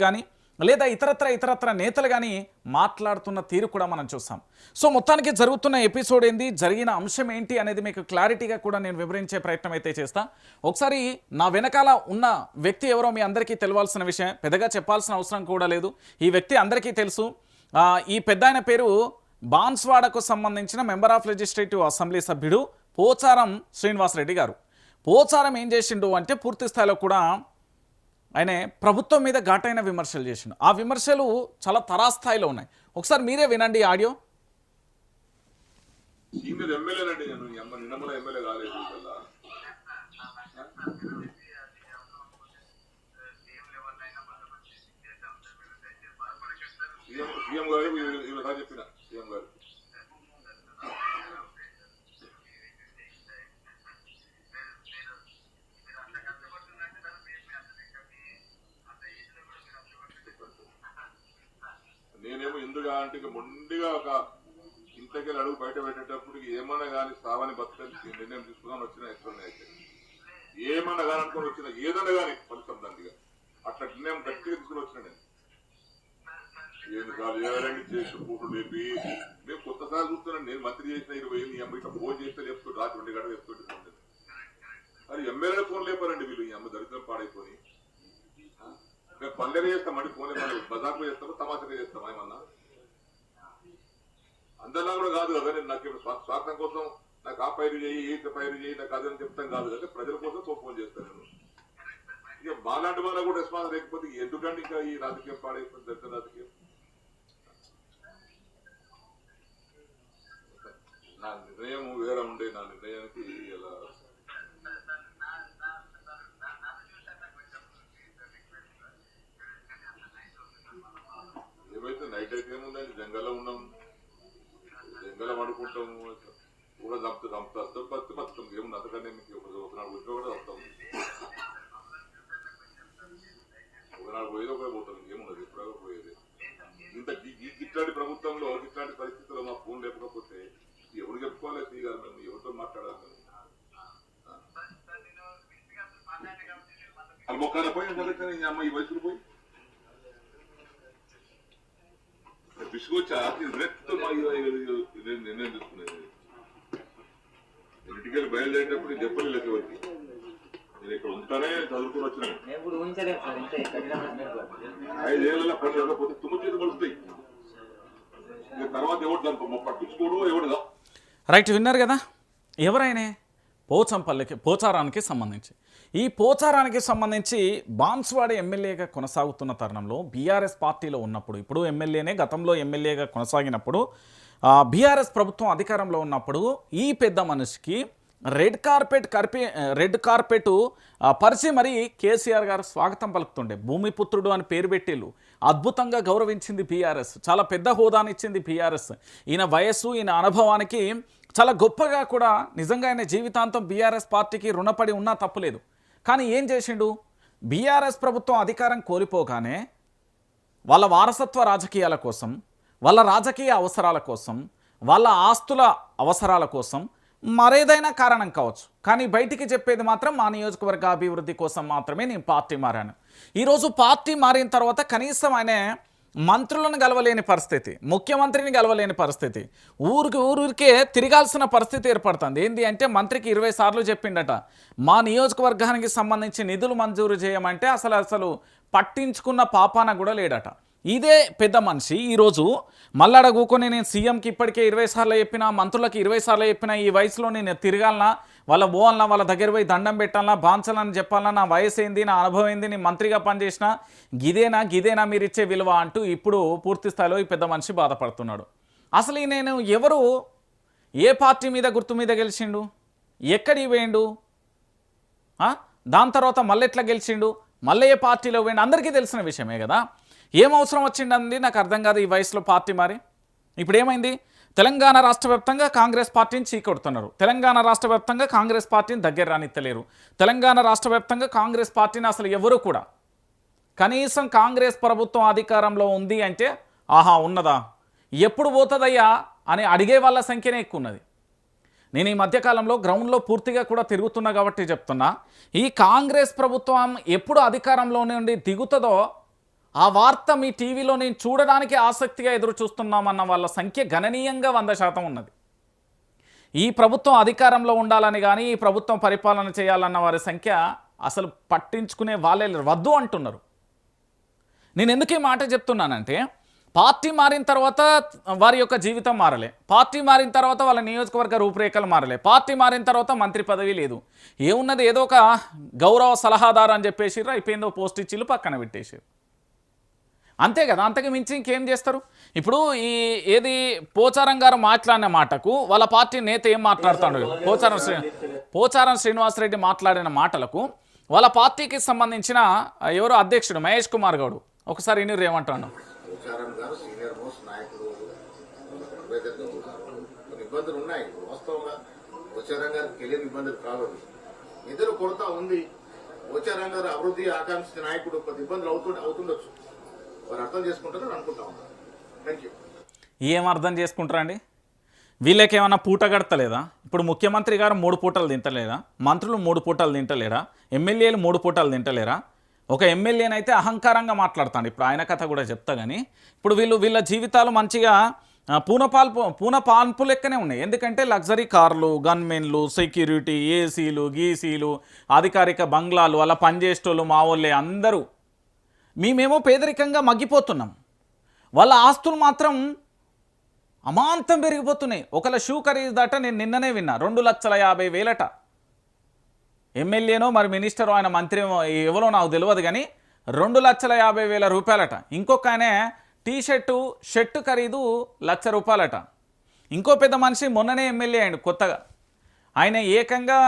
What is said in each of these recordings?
కానీ లేదా ఇతరత్ర నేతలు కానీ మాట్లాడుతున్న తీరు కూడా మనం చూస్తాం. సో మొత్తానికి జరుగుతున్న ఎపిసోడ్ ఏంది, జరిగిన అంశం ఏంటి అనేది మీకు క్లారిటీగా కూడా నేను వివరించే ప్రయత్నం అయితే చేస్తా. ఒకసారి నా వెనకాల ఉన్న వ్యక్తి ఎవరో మీ అందరికీ తెలవాల్సిన విషయం, పెద్దగా చెప్పాల్సిన అవసరం కూడా లేదు. ఈ వ్యక్తి అందరికీ తెలుసు. ఈ పెద్దాయన పేరు బాన్స్వాడకు సంబంధించిన మెంబర్ ఆఫ్ లెజిస్లేటివ్ అసెంబ్లీ సభ్యుడు పోచారం శ్రీనివాసరెడ్డి గారు. పోచారం ఏం చేసిండు అంటే పూర్తి స్థాయిలో కూడా ఆయన ప్రభుత్వం మీద ఘాటైన విమర్శలు చేసిండు. ఆ విమర్శలు చాలా తరాస్థాయిలో ఉన్నాయి. ఒకసారి మీరే వినండి ఆడియో. నేనేమో ఎందుగా అంటే మొండిగా ఒక ఇంతకెళ్ళి అడుగు బయట పెట్టేటప్పుడు ఏమన్నా కానీ సావని బతకని నిర్ణయం తీసుకున్నాను వచ్చిన ఎక్కడ అయితే ఏమన్నా కానీ అనుకుని వచ్చిన ఏదన్నా కానీ ఫలితం దండిగా అట్లా నిర్ణయం గట్టిగా తీసుకుని వచ్చిన నేను ఏది కాదు ఎవరైనా చేసి పూటలు లేపి మేము కొత్తసారి చూస్తున్నాను. నేను మంత్రి చేసిన 20 నీ అమ్మ ఇట్లా ఫోన్ చేస్తే లేపుతుంటే రాత్రి 2 గంటలు చెప్తుంటే అది ఎమ్మెల్యే ఫోన్ లేపారండి వీళ్ళు. ఈ అమ్మ దరిద్రం పాడైపోయి మేము పల్లెగా చేస్తామండి, ఫోన్ బజార్లో చేస్తాము, తమాషగా చేస్తామా ఏమన్నా అందరిలా కూడా కాదు కదా. నేను నాకు స్వార్థం కోసం నాకు ఆ పైరు చేయి ఈ పైరు చేయి నాకు అదని చెప్తాం కాదు కదా, ప్రజల కోసం ఫోన్ చేస్తాను నేను. ఇక మాలాంటి వాళ్ళ కూడా రెస్పాన్స్ లేకపోతే ఎందుకంటే ఇంకా ఈ రాజకీయం పాడైపోయింది, దళిత రాజకీయం. నా నిర్ణయం వేరే ఉండే, నా నిర్ణయానికి ఇలా ఏమైతే నైట్ అయితే ఏముందండి, జంగల్లో ఉన్నాం, జంగల్లో పడుకుంటాము, కూడా చంపుతాం బతుకుతాం ఏముంది. అంతకన్నా మీకు ఒకనాడు వచ్చి కూడా చంపుతాం, ఒకనాడు పోయేది ఒకటే పోతాం, ఏమున్నది ఎప్పుడో పోయేది. ఇంత ఇట్లాంటి ప్రభుత్వంలో ఇట్లాంటి పరిస్థితుల్లో మా ఫోన్ లేకపోతే ఎవరు చెప్పుకోవాలి శ్రీగారు, మేము ఎవరితో మాట్లాడాలి? అది మొక్కన పోయి అమ్మ ఈ వయసులో పోయి విసుగొచ్చా నిర్ణయం తీసుకునేది. ఇంటికెళ్ళి బయలుదేరేటప్పుడు దెబ్బలు లేదు ఎవరికి. నేను ఇక్కడ ఉంటానే చదువుకుని వచ్చిన 5 ఏళ్ళ పని లేకపోతే తుమ్ము చేతి పడుతాయి. తర్వాత ఎవరు దాన్ని పట్టించుకోడు ఎవడుదా. రైట్, విన్నారు కదా ఎవరైనా పోచారానికి సంబంధించి. ఈ పోచారానికి సంబంధించి బాన్స్వాడ ఎమ్మెల్యేగా కొనసాగుతున్న తరుణంలో బీఆర్ఎస్ పార్టీలో ఉన్నప్పుడు, ఇప్పుడు ఎమ్మెల్యేనే, గతంలో ఎమ్మెల్యేగా కొనసాగినప్పుడు, బీఆర్ఎస్ ప్రభుత్వం అధికారంలో ఉన్నప్పుడు ఈ పెద్ద మనిషికి రెడ్ కార్పెట్ పరిచి మరి కేసీఆర్ గారు స్వాగతం పలుకుతుండే. భూమిపుత్రుడు అని పేరు పెట్టేళ్ళు అద్భుతంగా గౌరవించింది బీఆర్ఎస్. చాలా పెద్ద హోదానిచ్చింది బీఆర్ఎస్. ఈయన వయస్సు, ఈయన అనుభవానికి చాలా గొప్పగా కూడా నిజంగా ఆయన జీవితాంతం బీఆర్ఎస్ పార్టీకి రుణపడి ఉన్నా తప్పులేదు. కానీ ఏం చేసిండు, బీఆర్ఎస్ ప్రభుత్వం అధికారం కోల్పోగానే వాళ్ళ వారసత్వ రాజకీయాల కోసం, వాళ్ళ రాజకీయ అవసరాల కోసం, వాళ్ళ ఆస్తుల అవసరాల కోసం మరేదైనా కారణం కావచ్చు, కానీ బయటికి చెప్పేది మాత్రం మా నియోజకవర్గ అభివృద్ధి కోసం మాత్రమే నేను పార్టీ మారాను. ఈరోజు పార్టీ మారిన తర్వాత కనీసం ఆయన మంత్రులను గెలవలేని పరిస్థితి, ముఖ్యమంత్రిని గెలవలేని పరిస్థితి, ఊరికే తిరగాల్సిన పరిస్థితి ఏర్పడుతుంది. ఏంటి అంటే మంత్రికి 20 సార్లు చెప్పిండట మా నియోజకవర్గానికి సంబంధించి నిధులు మంజూరు చేయమంటే అసలు పట్టించుకున్న పాపాన కూడా లేడట. ఇదే పెద్ద మనిషి ఈరోజు మళ్ళాడ కూకొని నేను సీఎంకి ఇప్పటికే 20 సార్లు చెప్పినా, మంత్రులకు 20 సార్లు చెప్పినా, ఈ వయసులో నేను తిరగాలనా, వాళ్ళ పోవాలన్నా, వాళ్ళ దగ్గర పోయి దండం పెట్టాలన్నా, బాంచాలని చెప్పాలన్నా, నా వయసు ఏంది, నా అనుభవం ఏంది, నేను మంత్రిగా పనిచేసిన గిదేనా మీరు ఇచ్చే విలువ అంటూ ఇప్పుడు పూర్తి స్థాయిలో ఈ పెద్ద మనిషి బాధపడుతున్నాడు. అసలు నేను ఎవరు, ఏ పార్టీ మీద గుర్తు మీద గెలిచిండు, ఎక్కడికి పోయిండు, దాని తర్వాత మళ్ళీ ఎట్లా గెలిచిండు, మళ్ళీ ఏ పార్టీలో పోయిండు, అందరికీ తెలిసిన విషయమే కదా. ఏం అవసరం వచ్చిందండి నాకు అర్థం కాదు ఈ వయసులో పార్టీ మారి. ఇప్పుడు ఏమైంది, తెలంగాణ రాష్ట్ర వ్యాప్తంగా కాంగ్రెస్ పార్టీని చీకొడుతున్నారు, తెలంగాణ రాష్ట్ర వ్యాప్తంగా కాంగ్రెస్ పార్టీని దగ్గర రానిత్తలేరు, తెలంగాణ రాష్ట్ర వ్యాప్తంగా కాంగ్రెస్ పార్టీని అసలు ఎవరు కూడా, కనీసం కాంగ్రెస్ ప్రభుత్వం అధికారంలో ఉంది అంటే ఆహా ఉన్నదా, ఎప్పుడు పోతుందయ్యా అని అడిగే వాళ్ళ సంఖ్యనే ఎక్కువ ఉన్నది. నేను ఈ మధ్యకాలంలో గ్రౌండ్లో పూర్తిగా కూడా తిరుగుతున్నా కాబట్టి చెప్తున్నా, ఈ కాంగ్రెస్ ప్రభుత్వం ఎప్పుడు అధికారంలో నుండి దిగుతుందో ఆ వార్త మీ టీవీలో నేను చూడడానికి ఆసక్తిగా ఎదురు చూస్తున్నామన్న వాళ్ళ సంఖ్య గణనీయంగా 100% ఉన్నది. ఈ ప్రభుత్వం అధికారంలో ఉండాలని కానీ ఈ ప్రభుత్వం పరిపాలన చేయాలన్న వారి సంఖ్య అసలు పట్టించుకునే వాళ్ళే వద్దు అంటున్నారు. నేను ఎందుకు ఈ మాట చెప్తున్నానంటే పార్టీ మారిన తర్వాత వారి యొక్క జీవితం మారలే, పార్టీ మారిన తర్వాత వాళ్ళ నియోజకవర్గ రూపురేఖలు మారలే, పార్టీ మారిన తర్వాత మంత్రి పదవి లేదు, ఏమున్నది ఏదో ఒక గౌరవ సలహాదారు అని చెప్పేసి అయిపోయిందో పోస్ట్ ఇచ్చిళ్ళు పక్కన పెట్టేసారు అంతే కదా. అంతకు మించి ఇంకేం చేస్తారు? ఇప్పుడు ఈ ఏది పోచారం గారు మాట్లాడిన మాటకు వాళ్ళ పార్టీ నేత ఏం మాట్లాడుతాడు, పోచారం శ్రీనివాసరెడ్డి మాట్లాడిన మాటలకు వాళ్ళ పార్టీకి సంబంధించిన ఎవరో అధ్యక్షుడు మహేష్ కుమార్ గౌడ్ ఒకసారి ఇన్నూరు ఏమంటాడు. పోచారం గారు సీనియర్ మోస్ట్ నాయకుడు, కొన్ని ఇబ్బందులు ఉన్నాయి వాస్తవంగా. పోచారం గారికి తెలియని ఇబ్బందులు కావు, ఎదురు కొడతా ఉంది. పోచారం గారు అభివృద్ధి ఆకాంక్షించిన నాయకుడు, కొద్ది ఇబ్బందులు అవుతుండొచ్చు, వారు అర్థం చేసుకుంటారని అనుకుంటా ఉన్నారు. Thank you. ఏం అర్థం చేసుకుంటారండి? వీళ్ళకేమన్నా పూట గడతలేదా? ఇప్పుడు ముఖ్యమంత్రి గారు 3 పూటలు తింటలేదా? మంత్రులు 3 పూటలు తింటలేరా? ఎమ్మెల్యేలు 3 పూటలు తింటలేరా? ఒక ఎమ్మెల్యేనైతే అహంకారంగా మాట్లాడతాడు. ఇప్పుడు ఆయన కథ కూడా చెప్తా కానీ ఇప్పుడు వీళ్ళ జీవితాలు మంచిగా పూనపాన్పు లెక్కనే ఉన్నాయి. ఎందుకంటే లగ్జరీ కార్లు, గన్మెన్లు, సెక్యూరిటీ, ఏసీలు, గీసీలు, అధికారిక బంగ్లాలు, అలా పనిచేసేటోళ్ళు మా వాళ్ళే అందరూ. మేమేమో పేదరికంగా మగ్గిపోతున్నాం, వాళ్ళ ఆస్తులు మాత్రం అమాంతం పెరిగిపోతున్నాయి. ఒకళ్ళ షూ ఖరీదట నేను నిన్ననే విన్నా 2,50,000 ఎమ్మెల్యేనో మరి మినిస్టరో ఆయన మంత్రి ఎవరో నాకు తెలియదు కానీ 2,50,000 రూపాయలట. ఇంకొక ఆయన షర్టు ఖరీదు ₹1,00,000. ఇంకో పెద్ద మనిషి మొన్ననే ఎమ్మెల్యే అయ్యాడు కొత్తగా, ఆయన ఏకంగా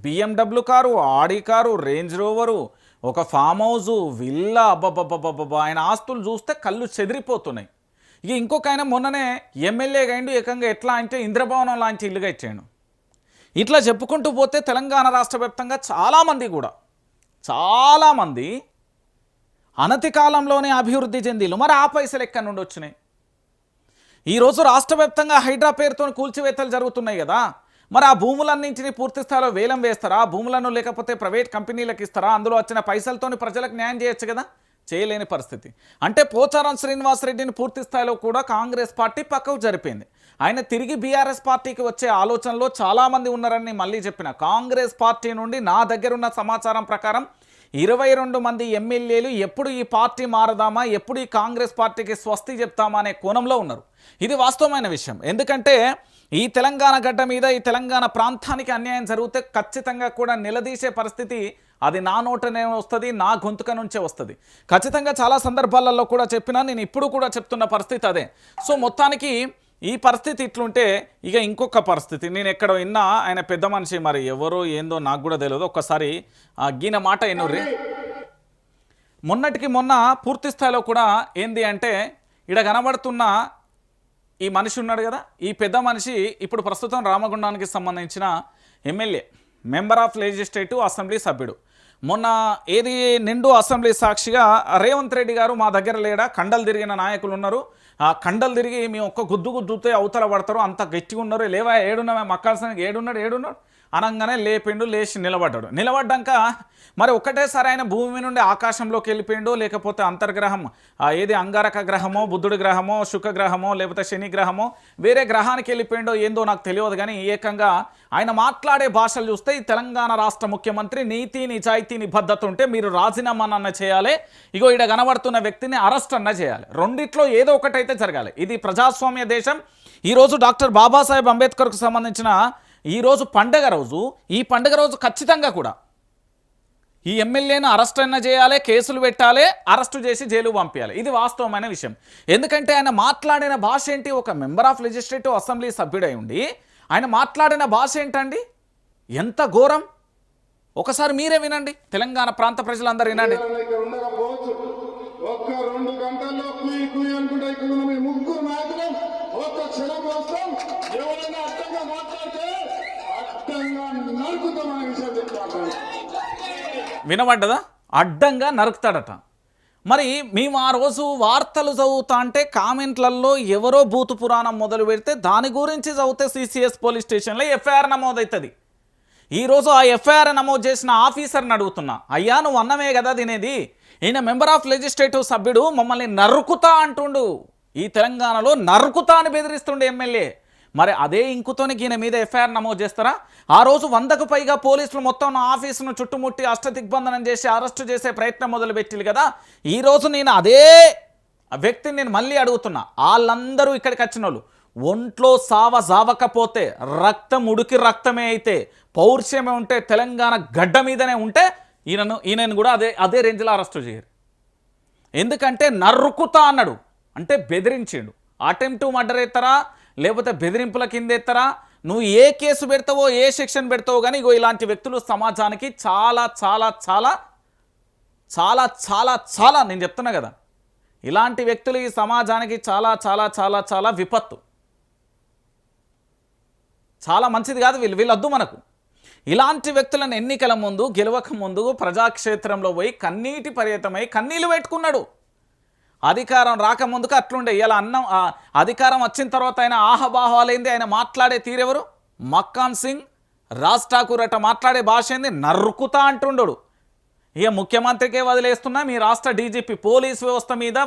BMW కారు, ఆడి కారు, రేంజ్ రోవరు, ఒక ఫామ్ హౌజు, విల్లా, అబ్బబ్బబ్బబ్బబ్బా ఆయన ఆస్తులు చూస్తే కళ్ళు చెదిరిపోతున్నాయి. ఇక ఇంకొక ఆయన మొన్ననే ఎమ్మెల్యేగా అయిండు, ఏకంగా ఎట్లా అంటే ఇంద్రభవనం లాంటి ఇల్లుగా ఇచ్చాడు. ఇట్లా చెప్పుకుంటూ పోతే తెలంగాణ రాష్ట్ర వ్యాప్తంగా చాలామంది అనతి కాలంలోనే అభివృద్ధి చెందిలు. మరి ఆ పైసలు ఎక్కడి నుండి వచ్చినాయి? ఈరోజు రాష్ట్ర వ్యాప్తంగా హైడ్రా పేరుతో కూల్చివేతలు జరుగుతున్నాయి కదా, మరి ఆ భూములన్నింటినీ పూర్తి స్థాయిలో వేలం వేస్తారా? భూములను లేకపోతే ప్రైవేట్ కంపెనీలకు ఇస్తారా? అందులో వచ్చిన పైసలతోని ప్రజలకు న్యాయం చేయొచ్చు కదా, చేయలేని పరిస్థితి. అంటే పోచారం శ్రీనివాసరెడ్డిని పూర్తి స్థాయిలో కూడా కాంగ్రెస్ పార్టీ పక్కకు జరిపింది. ఆయన తిరిగి బీఆర్ఎస్ పార్టీకి వచ్చే ఆలోచనలో చాలామంది ఉన్నారని మళ్ళీ చెప్పిన. కాంగ్రెస్ పార్టీ నుండి నా దగ్గర ఉన్న సమాచారం ప్రకారం 22 మంది ఎమ్మెల్యేలు ఎప్పుడు ఈ పార్టీ మారదామా, ఎప్పుడు ఈ కాంగ్రెస్ పార్టీకి స్వస్తి చెప్తామా అనే కోణంలో ఉన్నారు. ఇది వాస్తవమైన విషయం. ఎందుకంటే ఈ తెలంగాణ గడ్డ మీద ఈ తెలంగాణ ప్రాంతానికి అన్యాయం జరిగితే ఖచ్చితంగా కూడా నిలదీసే పరిస్థితి అది నా నోటనే వస్తుంది, నా గొంతుక నుంచే వస్తుంది. ఖచ్చితంగా చాలా సందర్భాలలో కూడా చెప్పినా, నేను ఇప్పుడు కూడా చెప్తున్న పరిస్థితి అదే. సో మొత్తానికి ఈ పరిస్థితి ఇట్లుంటే ఇక ఇంకొక పరిస్థితి నేను ఎక్కడ విన్నా, ఆయన పెద్ద మనిషి మరి ఎవరో ఏందో నాకు కూడా తెలియదు, ఒక్కసారి గీన మాట ఎన్నుర్రి. మొన్నటికి మొన్న పూర్తి స్థాయిలో కూడా ఏంది అంటే ఇక్కడ కనబడుతున్న ఈ మనిషి ఉన్నాడు కదా, ఈ పెద్ద మనిషి ఇప్పుడు ప్రస్తుతం రామగుండానికి సంబంధించిన MLA, member of legislative assembly సభ్యుడు. మొన్న ఏది నిండు అసెంబ్లీ సాక్షిగా రేవంత్ రెడ్డి గారు మా దగ్గర లేడా, కండలు తిరిగిన నాయకులు ఉన్నారు, ఆ కండలు తిరిగి మేము ఒక్క గుద్దుతే అవతల పడతారు, అంత గట్టిగా ఉన్నారు, లేవా ఏడున్నా మక్కాల్సిన ఏడున్నాడు అనగానే లేపిండు, లేచి నిలబడ్డాక మరి ఒక్కటేసారి ఆయన భూమి నుండి ఆకాశంలోకి వెళ్ళిపోయిండు, లేకపోతే అంతర్గ్రహం ఏది అంగారక గ్రహమో, బుద్ధుడి గ్రహమో, శుక్ర గ్రహమో, లేకపోతే శని గ్రహమో వేరే గ్రహానికి వెళ్ళిపోయిండో ఏందో నాకు తెలియదు. కానీ ఏకంగా ఆయన మాట్లాడే భాషలు చూస్తే ఈ తెలంగాణ రాష్ట్ర ముఖ్యమంత్రి నీతి నిజాయితీ నిబద్ధత ఉంటే మీరు రాజీనామానన్న చేయాలి, ఇగో ఇక్కడ కనబడుతున్న వ్యక్తిని అరెస్ట్ అన్న చేయాలి, రెండిట్లో ఏదో ఒకటైతే జరగాలి. ఇది ప్రజాస్వామ్య దేశం. ఈరోజు డాక్టర్ బాబాసాహెబ్ అంబేద్కర్కు సంబంధించిన ఈరోజు పండగ రోజు. ఈ పండగ రోజు ఖచ్చితంగా కూడా ఈ ఎమ్మెల్యేను అరెస్ట్ అయినా చేయాలి, కేసులు పెట్టాలి, అరెస్టు చేసి జైలు పంపించాలి. ఇది వాస్తవమైన విషయం. ఎందుకంటే ఆయన మాట్లాడిన భాష ఏంటి, ఒక మెంబర్ ఆఫ్ లెజిస్లేటివ్ అసెంబ్లీ సభ్యుడై ఉండి ఆయన మాట్లాడిన భాష ఏంటండి, ఎంత ఘోరం. ఒకసారి మీరే వినండి, తెలంగాణ ప్రాంత ప్రజలందరూ వినండి. ఒక్క 2 గంటల్లో కుయ్యి అనుకుంటే ఇక్కడ ఉన్న మీ ముగ్గురు నాయకులు ఒక్క క్షణం కోసం ఎవరైనా అడ్డంగా మాట్లాడితే అడ్డంగా నరుకుతామనే విషయం చెప్తాను. వినబడ్డదా? అడ్డంగా నరుకుతాడట. మరి మేము ఆ రోజు వార్తలు చదువుతా అంటే కామెంట్లలో ఎవరో భూతు పురాణం మొదలు పెడితే దాని గురించి చదివితే సిసిఎస్ పోలీస్ స్టేషన్లో ఎఫ్ఐఆర్ నమోదవుతుంది. ఈరోజు ఆ ఎఫ్ఐఆర్ నమోదు చేసిన ఆఫీసర్ని అడుగుతున్నా, అయ్యా నువ్వు అన్నమే కదా తినేది, ఈయన మెంబర్ ఆఫ్ లెజిస్లేటివ్ సభ్యుడు మమ్మల్ని నరుకుతా అంటుండు. ఈ తెలంగాణలో నరుకుతా అని బెదిరిస్తుండే ఎమ్మెల్యే. మరి అదే ఇంకుతోని ఈయన మీద ఎఫ్ఐఆర్ నమోదు చేస్తారా? ఆ రోజు 100కు పైగా పోలీసులు మొత్తం నా ఆఫీసును చుట్టుముట్టి అష్టదిగ్బంధనం చేసి అరెస్టు చేసే ప్రయత్నం మొదలుపెట్టిలు కదా. ఈరోజు నేను అదే వ్యక్తిని నేను మళ్ళీ అడుగుతున్నా. వాళ్ళందరూ ఇక్కడికి వచ్చిన వాళ్ళు ఒంట్లో జావకపోతే రక్తం ఉడికి రక్తమే అయితే పౌరుషమే ఉంటే తెలంగాణ గడ్డ మీదనే ఉంటే ఈయనను కూడా అదే రేంజ్లో అరెస్టు చేయరు. ఎందుకంటే నరుకుతా అన్నాడు అంటే బెదిరించిండు. అటెంప్ట్ మర్డర్ ఎత్తారా లేకపోతే బెదిరింపుల కింద ఎత్తారా, నువ్వు ఏ కేసు పెడతావో ఏ సెక్షన్ పెడతావో కానీ ఇగో ఇలాంటి వ్యక్తులు సమాజానికి చాలా చాలా చాలా చాలా చాలా చాలా నేను చెప్తున్నా కదా, ఇలాంటి వ్యక్తులు ఈ సమాజానికి చాలా చాలా చాలా చాలా విపత్తు. చాలా మంచిది కాదు. వీళ్ళొద్దు మనకు. ఇలాంటి వ్యక్తులను ఎన్నికల ముందు గెలవక ముందు ప్రజాక్షేత్రంలో పోయి కన్నీటి పర్యతమై కన్నీళ్ళు పెట్టుకున్నాడు. అధికారం రాకముందుకు అట్లుండే. ఇలా అధికారం వచ్చిన తర్వాత ఆయన ఆహబాహాలైంది. ఆయన మాట్లాడే తీరెవరు? మక్కాన్ సింగ్, రాజ్ ఠాకూర్ అట మాట్లాడే భాష ఏంది? నరుకుతా అంటుండడు. ఇక ముఖ్యమంత్రికే వదిలేస్తున్నా మీ రాష్ట్ర డీజీపీ పోలీస్ వ్యవస్థ మీద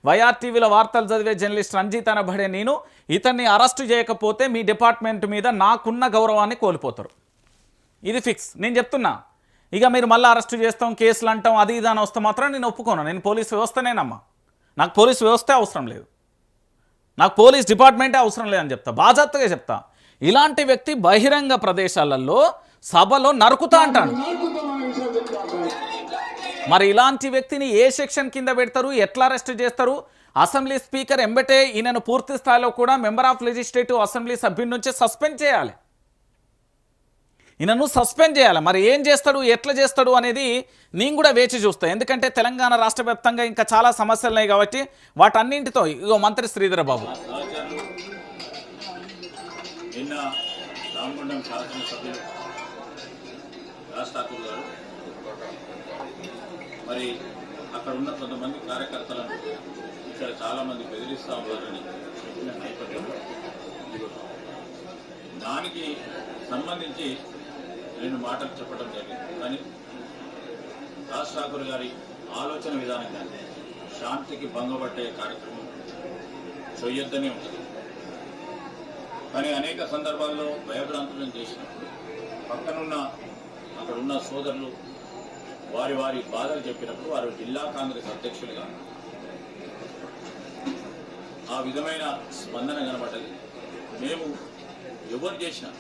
వైఆర్టీవీలో వార్తలు చదివే జర్నలిస్ట్ రంజిత్ అనబడే నేను ఇతన్ని అరెస్టు చేయకపోతే మీ డిపార్ట్మెంట్ మీద నాకున్న గౌరవాన్ని కోల్పోతారు. ఇది ఫిక్స్. నేను చెప్తున్నా. ఇక మీరు మళ్ళీ అరెస్టు చేస్తాం, కేసులు అంటాం, అది ఇది అని వస్తే మాత్రం నేను ఒప్పుకోను. నేను పోలీస్ వ్యవస్థనేనమ్మా. నాకు పోలీస్ వ్యవస్థే అవసరం లేదు, నాకు పోలీస్ డిపార్ట్మెంటే అవసరం లేదని చెప్తా, బాధ్యతగా చెప్తా. ఇలాంటి వ్యక్తి బహిరంగ ప్రదేశాలలో సభలో నరుకుతా అంటాను. మరి ఇలాంటి వ్యక్తిని ఏ సెక్షన్ కింద పెడతారు, ఎట్లా అరెస్ట్ చేస్తారు? అసెంబ్లీ స్పీకర్ ఎంబటే ఈయనను పూర్తి స్థాయిలో కూడా మెంబర్ ఆఫ్ లెజిస్లేటివ్ అసెంబ్లీ సభ్యుడి నుంచి సస్పెండ్ చేయాలి. ఈయనను సస్పెండ్ చేయాలి. మరి ఏం చేస్తాడు, ఎట్లా చేస్తాడు అనేది నేను కూడా వేచి చూస్తాను. ఎందుకంటే తెలంగాణ రాష్ట్ర వ్యాప్తంగా ఇంకా చాలా సమస్యలు ఉన్నాయి కాబట్టి వాటన్నింటితో ఇగో మంత్రి శ్రీధర్ బాబు నిన్న రామగుండం శాసనసభ్యులు రాజ్ ఠాకూర్ గారు మరి అక్కడ ఉన్న కొంతమంది కార్యకర్తలను ఇక్కడ చాలామంది బెదిరిస్తూ ఉన్నారని చెప్పిన నేపథ్యంలో దానికి సంబంధించి 2 మాటలు చెప్పడం జరిగింది. కానీ రాజ్ ఠాకూర్ గారి ఆలోచన విధానం కానీ శాంతికి భంగపట్టే కార్యక్రమం చేయొద్దనే ఉంటుంది. కానీ అనేక సందర్భాల్లో భయభ్రాంతులను చేసినప్పుడు అక్కడ ఉన్న సోదరులు వారి బాధలు చెప్పినప్పుడు వారు జిల్లా కాంగ్రెస్ అధ్యక్షులుగా ఆ విధమైన స్పందన కనబడ్డది. మేము ఎవరు చేసినా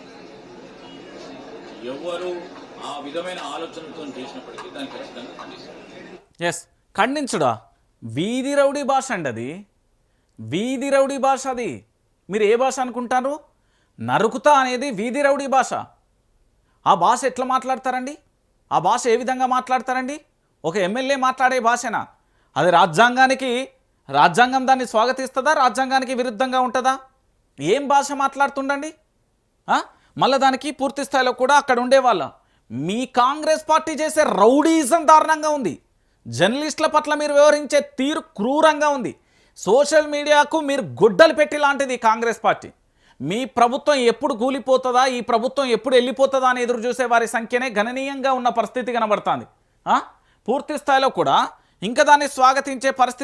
ఎవరు ఆ విధమైన ఆలోచనలతో చేసినప్పటికీ దాన్ని ఖచ్చితంగా ఖండిస్తాం. ఎస్, ఖండించుడా? వీధి రౌడీ భాష అండి అది. వీధి రౌడీ భాష అది. మీరు ఏ భాష అనుకుంటారు? నరుకుతా అనేది వీధి రౌడీ భాష. ఆ భాష ఎట్లా మాట్లాడతారండి? ఆ భాష ఏ విధంగా మాట్లాడతారండి? ఒక ఎమ్మెల్యే మాట్లాడే భాషనా అది? రాజ్యాంగం దాన్ని స్వాగతిస్తుందా? రాజ్యాంగానికి విరుద్ధంగా ఉంటుందా? ఏం భాష మాట్లాడుతుండండి? మళ్ళీ దానికి పూర్తి స్థాయిలో కూడా అక్కడ ఉండేవాళ్ళ మీ కాంగ్రెస్ పార్టీ చేసే రౌడీజం దారుణంగా ఉంది. జర్నలిస్టుల పట్ల మీరు వ్యవహరించే తీరు క్రూరంగా ఉంది. సోషల్ మీడియాకు మీరు గుడ్డలు పెట్టి లాంటిది కాంగ్రెస్ పార్టీ. మీ ప్రభుత్వం ఎప్పుడు కూలిపోతుందా, ఈ ప్రభుత్వం ఎప్పుడు వెళ్ళిపోతుందా అని ఎదురు చూసే వారి సంఖ్యనే గణనీయంగా ఉన్న పరిస్థితి కనబడుతుంది. పూర్తి స్థాయిలో కూడా ఇంకా దాన్ని స్వాగతించే పరిస్థితి